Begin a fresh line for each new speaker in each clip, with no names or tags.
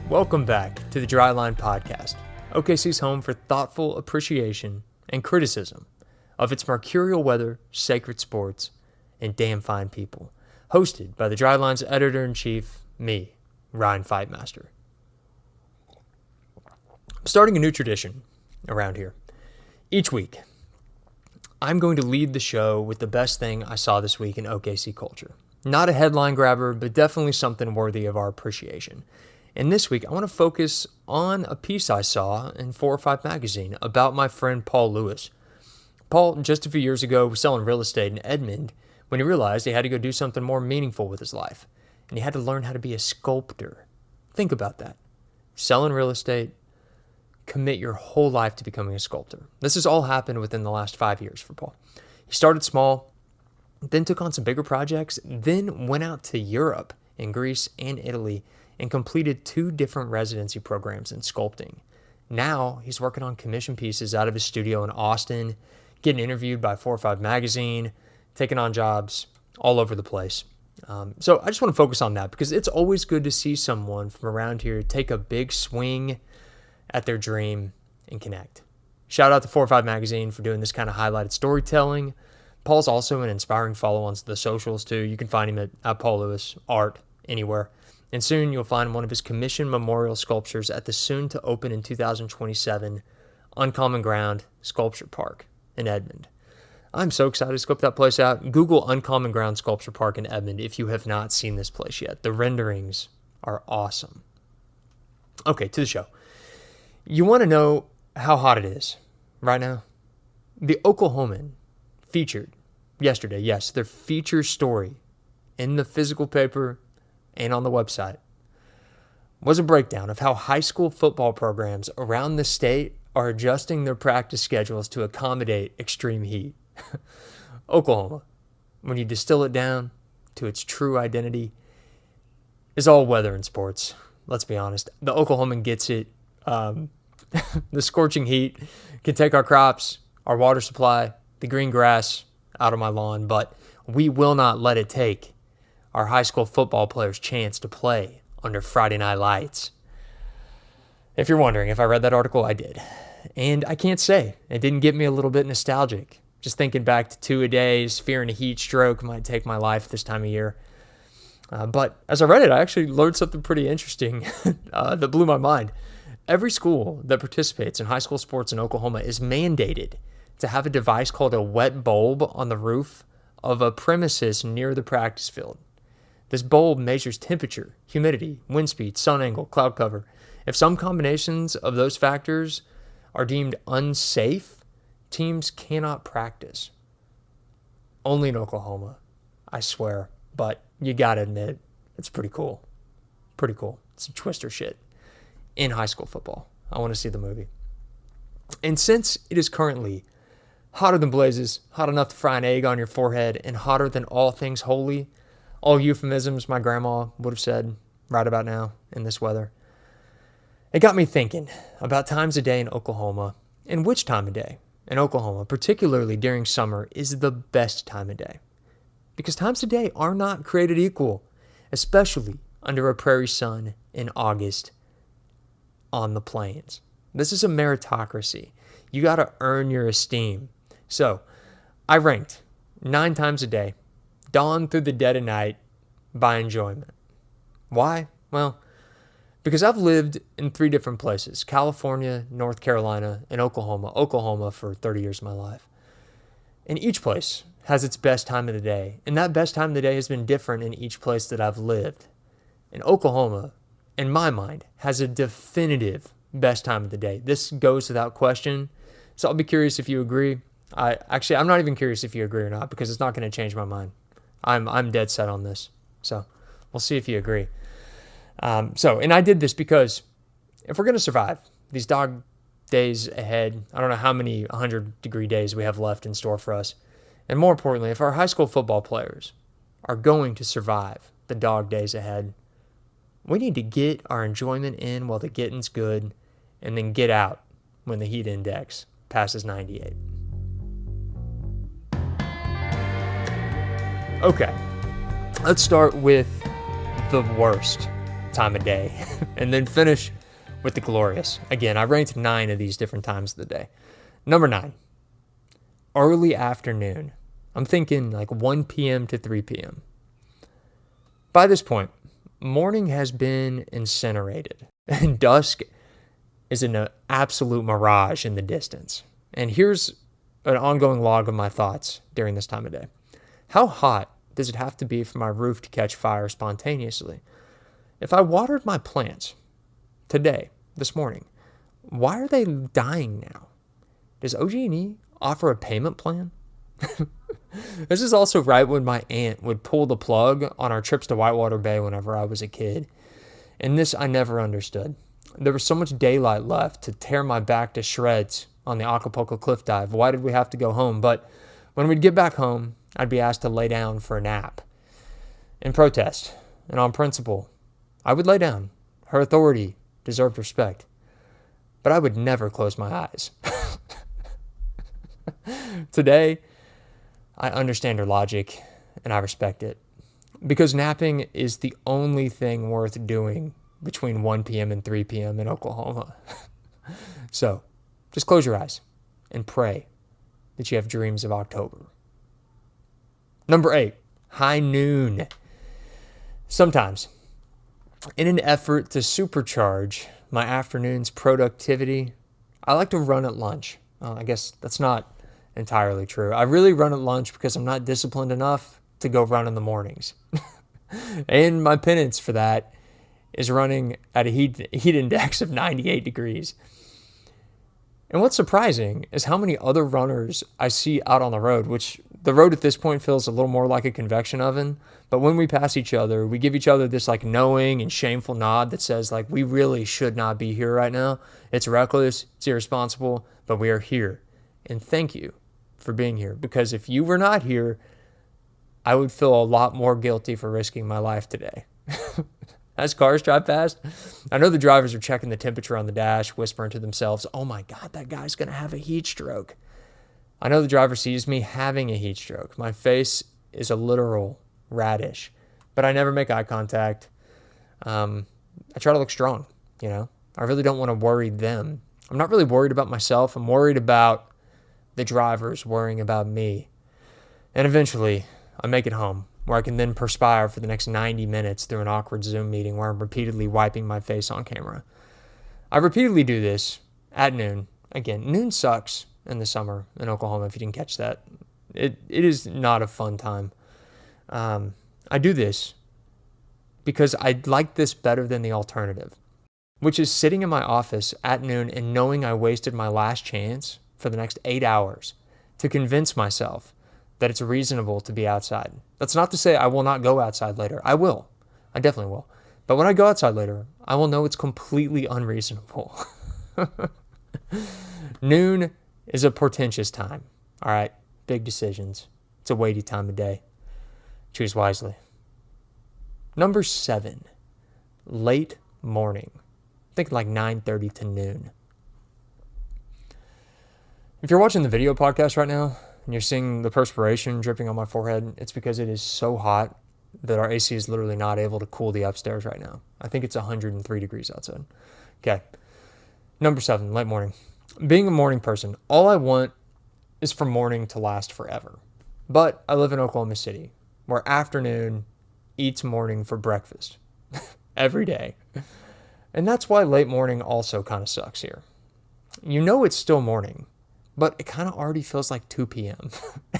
Welcome back to the Dryline Podcast, OKC's home for thoughtful appreciation and criticism of its mercurial weather, sacred sports, and damn fine people. Hosted by the Dryline's editor-in-chief, me, Ryan Fightmaster. I'm starting a new tradition around here. Each week, I'm going to lead the show with the best thing I saw this week in OKC culture. Not a headline grabber, but definitely something worthy of our appreciation. And this week, I want to focus on a piece I saw in 4 or 5 magazine about my friend Paul Lewis. Paul, just a few years ago, was selling real estate in Edmond when he realized he had to go do something more meaningful with his life. And he had to learn how to be a sculptor. Think about that. Selling real estate, commit your whole life to becoming a sculptor. This has all happened within the last 5 years for Paul. He started small, then took on some bigger projects, then went out to Europe, in Greece and Italy, and completed 2 different residency programs in sculpting. Now he's working on commission pieces out of his studio in Austin, getting interviewed by 4 or 5 magazine, taking on jobs all over the place. So I just want to focus on that because it's always good to see someone from around here take a big swing at their dream and connect. Shout out to 4 or 5 magazine for doing this kind of highlighted storytelling. Paul's also an inspiring follow on the socials too. You can find him at Paul Lewis Art anywhere. And soon you'll find one of his commissioned memorial sculptures at the soon to open in 2027 Uncommon Ground Sculpture Park in Edmond. I'm so excited to scope that place out. Google Uncommon Ground Sculpture Park in Edmond if you have not seen this place yet. The renderings are awesome. Okay, to the show. You want to know how hot it is right now? The Oklahoman featured yesterday, yes, their feature story in the physical paper and on the website was a breakdown of how high school football programs around the state are adjusting their practice schedules to accommodate extreme heat. Oklahoma, when you distill it down to its true identity, is all weather and sports. Let's be honest. The Oklahoman gets it. The scorching heat can take our crops, our water supply, the green grass out of my lawn, but we will not let it take our high school football players' chance to play under Friday Night Lights. If you're wondering if I read that article, I did. And I can't say it didn't get me a little bit nostalgic. Just thinking back to 2-a-days, fearing a heat stroke might take my life this time of year. But as I read it, I actually learned something pretty interesting that blew my mind. Every school that participates in high school sports in Oklahoma is mandated to have a device called a wet bulb on the roof of a premises near the practice field. This bulb measures temperature, humidity, wind speed, sun angle, cloud cover. If some combinations of those factors are deemed unsafe, teams cannot practice. Only in Oklahoma, I swear. But you gotta admit, it's pretty cool. Pretty cool. Some twister shit in high school football. I want to see the movie. And since it is currently hotter than blazes, hot enough to fry an egg on your forehead, and hotter than all things holy, all euphemisms my grandma would have said right about now in this weather, it got me thinking about times of day in Oklahoma and which time of day in Oklahoma, particularly during summer, is the best time of day. Because times of day are not created equal, especially under a prairie sun in August on the plains. This is a meritocracy. You got to earn your esteem. So I ranked 9 times a day, dawn through the dead of night, by enjoyment. Why? Well, because I've lived in 3 different places: California, North Carolina, and Oklahoma. Oklahoma for 30 years of my life. And each place has its best time of the day. And that best time of the day has been different in each place that I've lived. And Oklahoma, in my mind, has a definitive best time of the day. This goes without question. So I'll be curious if you agree. I'm not even curious if you agree or not, because it's not going to change my mind. I'm dead set on this. So we'll see if you agree. And I did this because if we're going to survive these dog days ahead, I don't know how many 100-degree days we have left in store for us. And more importantly, if our high school football players are going to survive the dog days ahead, we need to get our enjoyment in while the getting's good, and then get out when the heat index passes 98. Okay, let's start with the worst time of day, and then finish with the glorious. Again, I ranked 9 of these different times of the day. Number 9, early afternoon. I'm thinking like 1 p.m. to 3 p.m. By this point, morning has been incinerated, and dusk is an absolute mirage in the distance. And here's an ongoing log of my thoughts during this time of day. How hot does it have to be for my roof to catch fire spontaneously? If I watered my plants today, this morning, why are they dying now? Does OG&E offer a payment plan? This is also right when my aunt would pull the plug on our trips to Whitewater Bay whenever I was a kid. And this I never understood. There was so much daylight left to tear my back to shreds on the Acapulco cliff dive. Why did we have to go home? But when we'd get back home, I'd be asked to lay down for a nap. In protest and on principle, I would lay down. Her authority deserved respect. But I would never close my eyes. Today, I understand her logic and I respect it. Because napping is the only thing worth doing between 1 p.m. and 3 p.m. in Oklahoma. So, just close your eyes and pray that you have dreams of October. Number 8, high noon. Sometimes, in an effort to supercharge my afternoon's productivity, I like to run at lunch. I guess that's not entirely true. I really run at lunch because I'm not disciplined enough to go run in the mornings. And my penance for that is running at a heat index of 98 degrees. And what's surprising is how many other runners I see out on the road, which the road at this point feels a little more like a convection oven. But when we pass each other, we give each other this like knowing and shameful nod that says like, we really should not be here right now. It's reckless, it's irresponsible, but we are here. And thank you for being here. Because if you were not here, I would feel a lot more guilty for risking my life today. As cars drive past, I know the drivers are checking the temperature on the dash, whispering to themselves, oh my God, that guy's going to have a heat stroke. I know the driver sees me having a heat stroke. My face is a literal radish, but I never make eye contact. I try to look strong, you know. I really don't want to worry them. I'm not really worried about myself. I'm worried about the drivers worrying about me. And eventually, I make it home, where I can then perspire for the next 90 minutes through an awkward Zoom meeting where I'm repeatedly wiping my face on camera. I repeatedly do this at noon. Again, noon sucks in the summer in Oklahoma, if you didn't catch that. It is not a fun time. I do this because I like this better than the alternative, which is sitting in my office at noon and knowing I wasted my last chance for the next 8 hours to convince myself that it's reasonable to be outside. That's not to say I will not go outside later. I will. I definitely will. But when I go outside later, I will know it's completely unreasonable. Noon is a portentous time. All right, big decisions. It's a weighty time of day. Choose wisely. Number 7, late morning. Think like 9:30 to noon. If you're watching the video podcast right now and you're seeing the perspiration dripping on my forehead, it's because it is so hot that our AC is literally not able to cool the upstairs right now. I think it's 103 degrees outside. Okay. Number 7, late morning. Being a morning person, all I want is for morning to last forever. But I live in Oklahoma City, where afternoon eats morning for breakfast every day. And that's why late morning also kind of sucks here. You know it's still morning, but it kind of already feels like 2 p.m.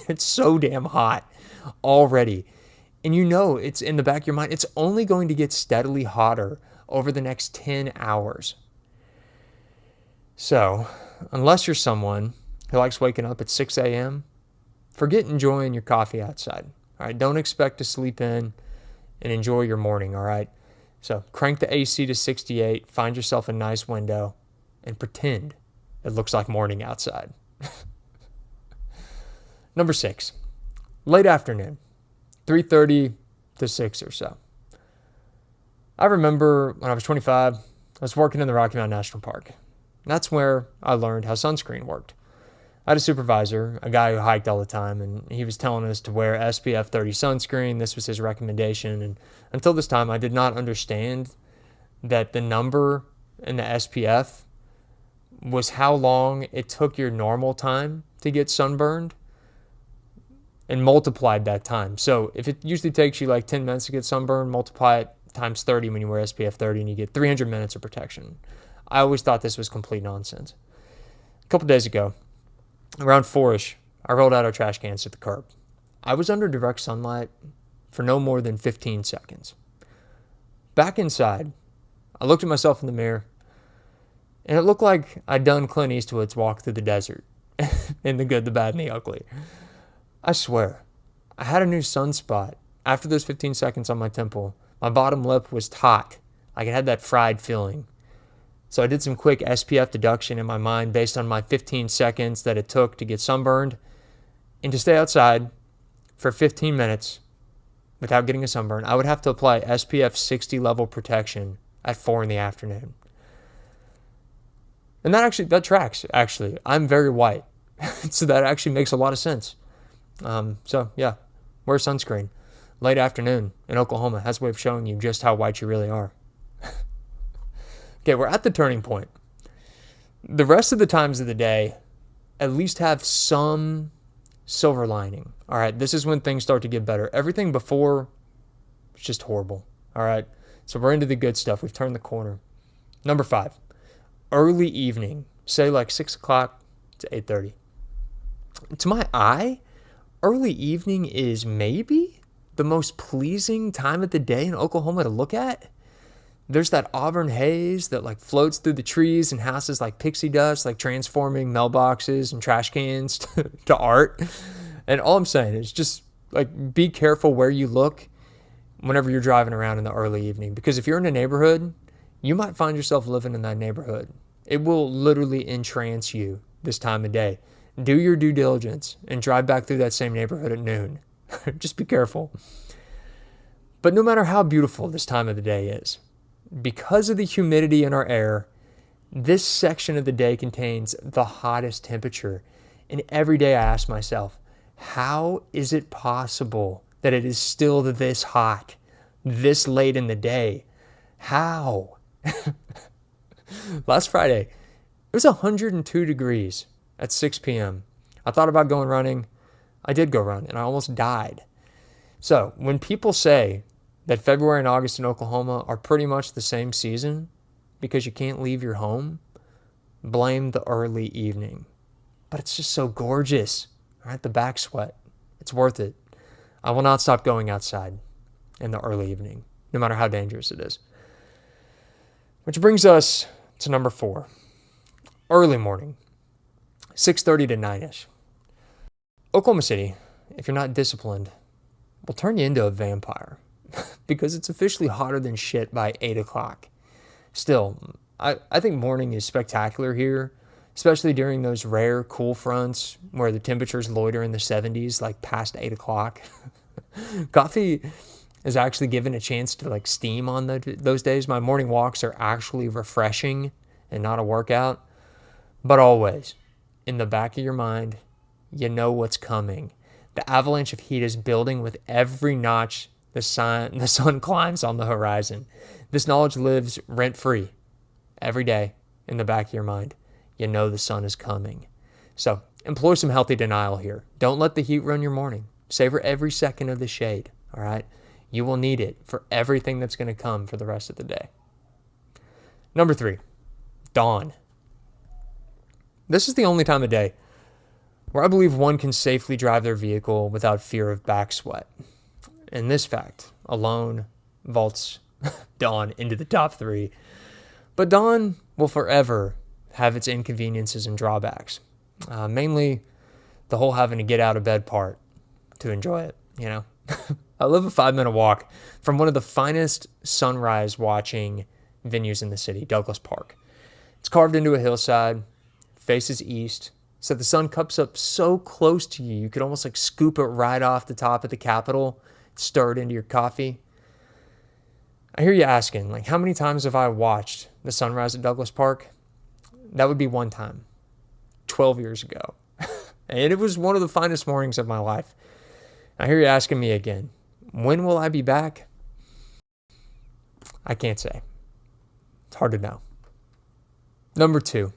It's so damn hot already. And you know it's in the back of your mind, it's only going to get steadily hotter over the next 10 hours. So, unless you're someone who likes waking up at 6 a.m., forget enjoying your coffee outside. All right, don't expect to sleep in and enjoy your morning, all right? So, crank the AC to 68, find yourself a nice window, and pretend it looks like morning outside. Number 6, late afternoon, 3:30 to 6 or so. I remember when I was 25, I was working in the Rocky Mountain National Park. That's where I learned how sunscreen worked. I had a supervisor, a guy who hiked all the time, and he was telling us to wear SPF 30 sunscreen. This was his recommendation. And until this time, I did not understand that the number in the SPF was how long it took your normal time to get sunburned and multiplied that time. So if it usually takes you like 10 minutes to get sunburned, multiply it times 30 when you wear SPF 30 and you get 300 minutes of protection. I always thought this was complete nonsense. A couple days ago, around 4-ish, I rolled out our trash cans to the curb. I was under direct sunlight for no more than 15 seconds. Back inside, I looked at myself in the mirror, and it looked like I'd done Clint Eastwood's Walk Through the Desert in The Good, the Bad, and the Ugly. I swear, I had a new sunspot. After those 15 seconds on my temple, my bottom lip was taut, like it had that fried feeling. So I did some quick SPF deduction in my mind based on my 15 seconds that it took to get sunburned, and to stay outside for 15 minutes without getting a sunburn, I would have to apply SPF 60 level protection at 4 in the afternoon. And that tracks, actually. I'm very white, so that actually makes a lot of sense. So yeah, wear sunscreen. Late afternoon in Oklahoma has a way of showing you just how white you really are. Okay, we're at the turning point. The rest of the times of the day at least have some silver lining. All right, this is when things start to get better. Everything before is just horrible. All right, so we're into the good stuff. We've turned the corner. Number 5, early evening, say like 6 o'clock to 8:30. To my eye, early evening is maybe the most pleasing time of the day in Oklahoma to look at. There's that auburn haze that like floats through the trees and houses like pixie dust, like transforming mailboxes and trash cans to art. And all I'm saying is just like be careful where you look whenever you're driving around in the early evening, because if you're in a neighborhood, you might find yourself living in that neighborhood. It will literally entrance you this time of day. Do your due diligence and drive back through that same neighborhood at noon. Just be careful. But no matter how beautiful this time of the day is, because of the humidity in our air, this section of the day contains the hottest temperature. And every day I ask myself, how is it possible that it is still this hot, this late in the day? How? Last Friday, it was 102 degrees at 6 p.m. I thought about going running. I did go run, and I almost died. So when people say that February and August in Oklahoma are pretty much the same season because you can't leave your home, blame the early evening. But it's just so gorgeous, right? The back sweat. It's worth it. I will not stop going outside in the early evening, no matter how dangerous it is. Which brings us to number 4, early morning, 6:30 to 9-ish. Oklahoma City, if you're not disciplined, will turn you into a vampire. Because it's officially hotter than shit by 8 o'clock. Still, I think morning is spectacular here, especially during those rare cool fronts where the temperatures loiter in the 70s, like past 8 o'clock. Coffee is actually given a chance to like steam on those days. My morning walks are actually refreshing and not a workout. But always, in the back of your mind, you know what's coming. The avalanche of heat is building with every notch the sun climbs on the horizon. This knowledge lives rent-free every day in the back of your mind. You know the sun is coming. So employ some healthy denial here. Don't let the heat run your morning. Savor every second of the shade, all right? You will need it for everything that's going to come for the rest of the day. Number 3, dawn. This is the only time of day where I believe one can safely drive their vehicle without fear of back sweat. And this fact alone vaults dawn into the top 3. But dawn will forever have its inconveniences and drawbacks. Mainly the whole having to get out of bed part to enjoy it, you know. I live a 5-minute walk from one of the finest sunrise watching venues in the city, Douglas Park. It's carved into a hillside, faces east, so the sun comes up so close to you, you could almost like scoop it right off the top of the Capitol, stir it into your coffee. I hear you asking, like, how many times have I watched the sunrise at Douglas Park? That would be one time, 12 years ago. And it was one of the finest mornings of my life. I hear you asking me again, when will I be back? I can't say. hard to know. Number 2,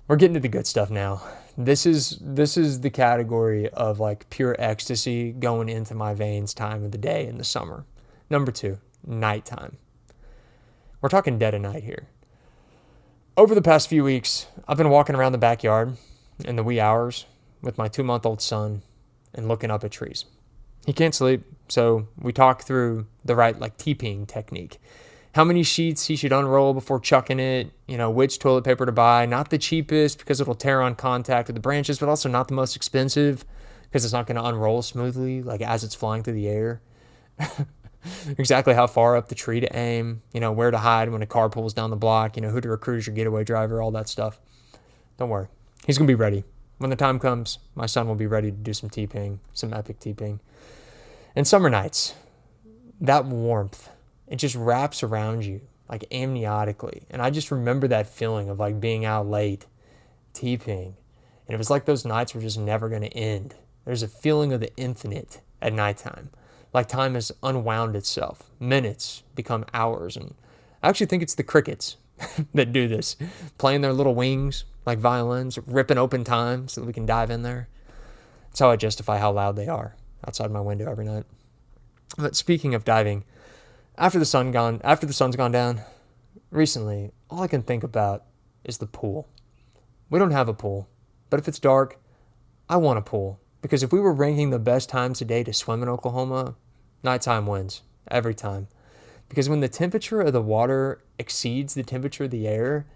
we're getting to the good stuff now. This is the category of like pure ecstasy going into my veins time of the day in the summer. Number 2, nighttime. We're talking dead of night here. Over the past few weeks, I've been walking around the backyard in the wee hours with my 2-month-old son and looking up at trees. He can't sleep, so we talk through the right like TPing technique. How many sheets he should unroll before chucking it, which toilet paper to buy, not the cheapest because it'll tear on contact with the branches, but also not the most expensive because it's not going to unroll smoothly like as it's flying through the air. Exactly how far up the tree to aim, where to hide when a car pulls down the block, who to recruit as your getaway driver, all that stuff. Don't worry. He's going to be ready. When the time comes, my son will be ready to do some TPing, some epic TPing. And summer nights, that warmth, it just wraps around you like amniotically. And I just remember that feeling of like being out late, TPing. And it was like those nights were just never going to end. There's a feeling of the infinite at nighttime. Like time has unwound itself. Minutes become hours. And I actually think it's the crickets that do this, playing their little wings like violins, ripping open time so that we can dive in there. That's how I justify how loud they are outside my window every night. But speaking of diving, after the sun's gone down, recently, all I can think about is the pool. We don't have a pool, but if it's dark, I want a pool. Because if we were ranking the best times a day to swim in Oklahoma, nighttime wins every time. Because when the temperature of the water exceeds the temperature of the air,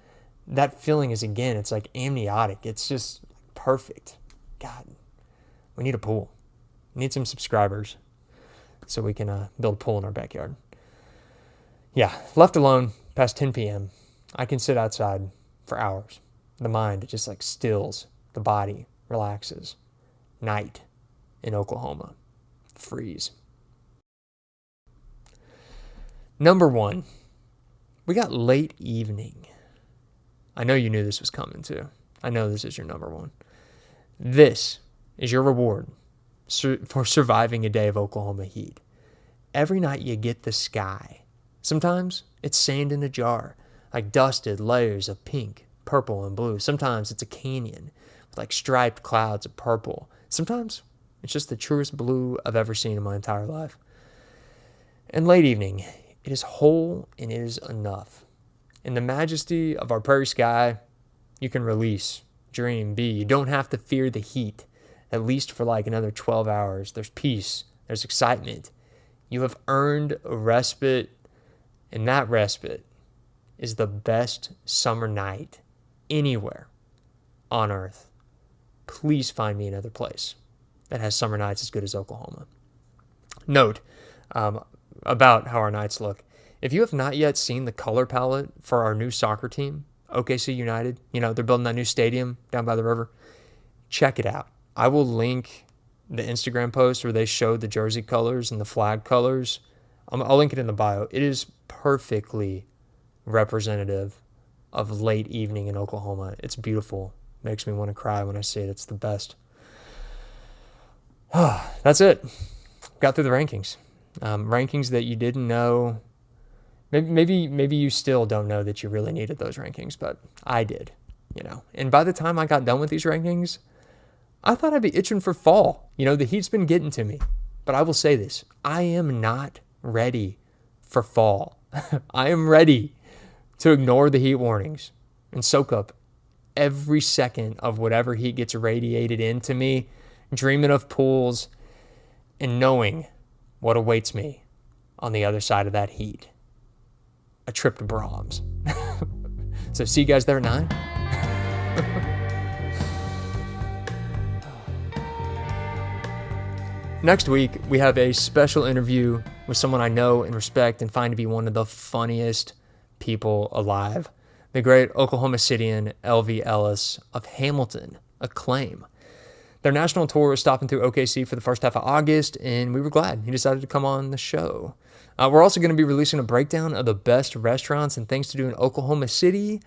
that feeling is, again, it's like amniotic. It's just perfect. God, we need a pool. We need some subscribers so we can build a pool in our backyard. Yeah, left alone past 10 p.m., I can sit outside for hours. The mind, it just like stills. The body relaxes. Night in Oklahoma. Freeze. Number 1, we got late evening. I know you knew this was coming too. I know this is your number 1. This is your reward for surviving a day of Oklahoma heat. Every night you get the sky. Sometimes it's sand in a jar, like dusted layers of pink, purple, and blue. Sometimes it's a canyon with like striped clouds of purple. Sometimes it's just the truest blue I've ever seen in my entire life. And late evening, it is whole and it is enough. In the majesty of our prairie sky, you can release, dream, be. You don't have to fear the heat, at least for like another 12 hours. There's peace. There's excitement. You have earned a respite, and that respite is the best summer night anywhere on earth. Please find me another place that has summer nights as good as Oklahoma. Note about how our nights look. If you have not yet seen the color palette for our new soccer team, OKC United, they're building that new stadium down by the river. Check it out. I will link the Instagram post where they showed the jersey colors and the flag colors. I'll link it in the bio. It is perfectly representative of late evening in Oklahoma. It's beautiful. Makes me want to cry when I see it. It's the best. That's it. Got through the rankings. Rankings that you didn't know. Maybe you still don't know that you really needed those rankings, but I did, And by the time I got done with these rankings, I thought I'd be itching for fall. The heat's been getting to me. But I will say this. I am not ready for fall. I am ready to ignore the heat warnings and soak up every second of whatever heat gets radiated into me, dreaming of pools and knowing what awaits me on the other side of that heat. A trip to Braum's. So see you guys there at 9. Next week, we have a special interview with someone I know and respect and find to be one of the funniest people alive. The great Oklahoma Cityan LV Ellis of Hamilton, Acclaim. Their national tour is stopping through OKC for the first half of August, and we were glad he decided to come on the show. We're also going to be releasing a breakdown of the best restaurants and things to do in Oklahoma City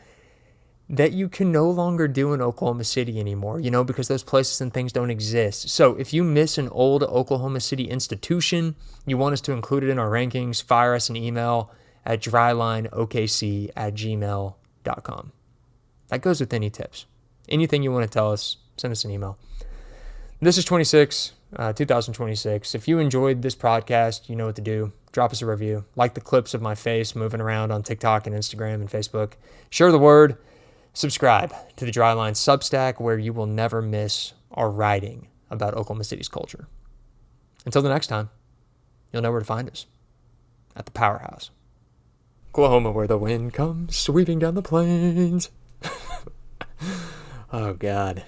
that you can no longer do in Oklahoma City anymore, because those places and things don't exist. So if you miss an old Oklahoma City institution, you want us to include it in our rankings, fire us an email at drylineokc@gmail.com. That goes with any tips. Anything you want to tell us, send us an email. This is 2026. If you enjoyed this podcast, you know what to do. Drop us a review. Like the clips of my face moving around on TikTok and Instagram and Facebook. Share the word. Subscribe to the Dryline Substack, where you will never miss our writing about Oklahoma City's culture. Until the next time, you'll know where to find us. At the Powerhouse. Oklahoma, where the wind comes sweeping down the plains. Oh, God.